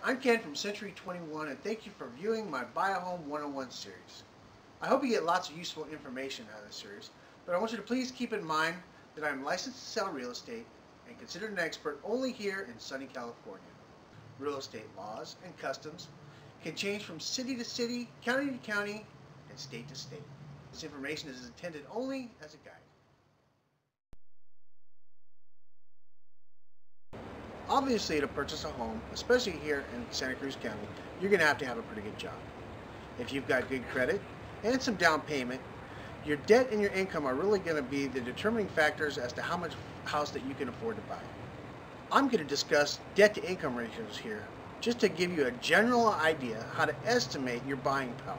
I'm Ken from Century 21 and thank you for viewing my Buy a Home 101 series. I hope you get lots of useful information out of this series, but I want you to please keep in mind that I'm licensed to sell real estate and considered an expert only here in sunny California. Real estate laws and customs can change from city to city, county to county, and state to state. This information is intended only as a guide. Obviously, to purchase a home, especially here in Santa Cruz County, you're going to have a pretty good job. If you've got good credit and some down payment, your debt and your income are really going to be the determining factors as to how much house that you can afford to buy. I'm going to discuss debt to income ratios here, just to give you a general idea how to estimate your buying power.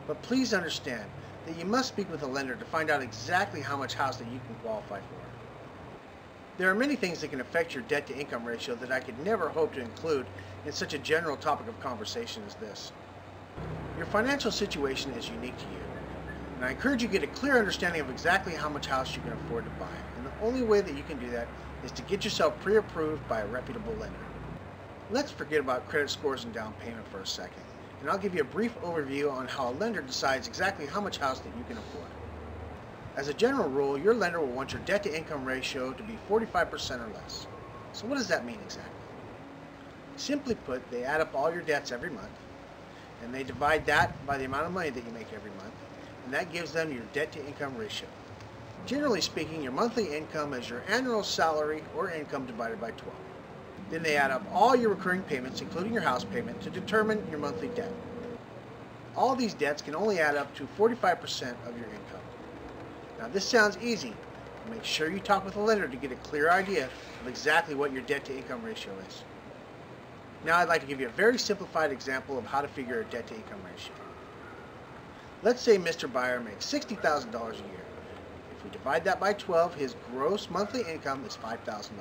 But please understand that you must speak with a lender to find out exactly how much house that you can qualify for. There are many things that can affect your debt to income ratio that I could never hope to include in such a general topic of conversation as this. Your financial situation is unique to you, and I encourage you to get a clear understanding of exactly how much house you can afford to buy, and the only way that you can do that is to get yourself pre-approved by a reputable lender. Let's forget about credit scores and down payment for a second, and I'll give you a brief overview on how a lender decides exactly how much house that you can afford. As a general rule, your lender will want your debt to income ratio to be 45% or less. So what does that mean exactly? Simply put, they add up all your debts every month, and they divide that by the amount of money that you make every month, and that gives them your debt to income ratio. Generally speaking, your monthly income is your annual salary or income divided by 12. Then they add up all your recurring payments, including your house payment, to determine your monthly debt. All these debts can only add up to 45% of your income. Now this sounds easy, but make sure you talk with a lender to get a clear idea of exactly what your debt to income ratio is. Now I'd like to give you a very simplified example of how to figure a debt to income ratio. Let's say Mr. Buyer makes $60,000 a year. If we divide that by 12, his gross monthly income is $5,000.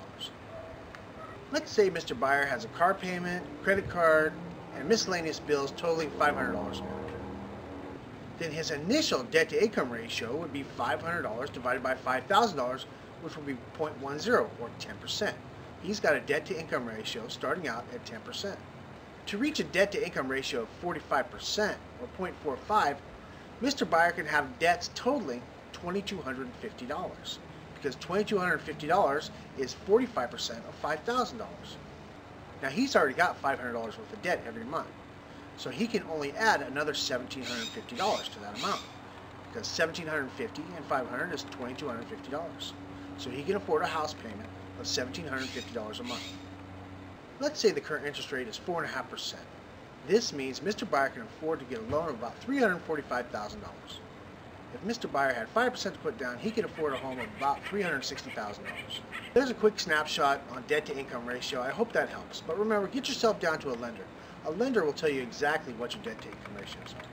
Let's say Mr. Buyer has a car payment, credit card, and miscellaneous bills totaling $500 a month. Then his initial debt to income ratio would be $500 divided by $5,000, which would be 0.10 or 10%. He's got a debt to income ratio starting out at 10%. To reach a debt to income ratio of 45% or 0.45, Mr. Buyer can have debts totaling $2,250 because $2,250 is 45% of $5,000. Now he's already got $500 worth of debt every month. So he can only add another $1,750 to that amount, because $1,750 and $500 is $2,250. So he can afford a house payment of $1,750 a month. Let's say the current interest rate is 4.5%. This means Mr. Buyer can afford to get a loan of about $345,000. If Mr. Buyer had 5% to put down, he could afford a home of about $360,000. There's a quick snapshot on debt to income ratio. I hope that helps. But remember, get yourself down to a lender. A lender will tell you exactly what your debt to income ratios are.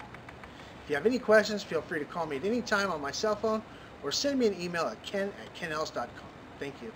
If you have any questions, feel free to call me at any time on my cell phone or send me an email at ken@kenelse.com. Thank you.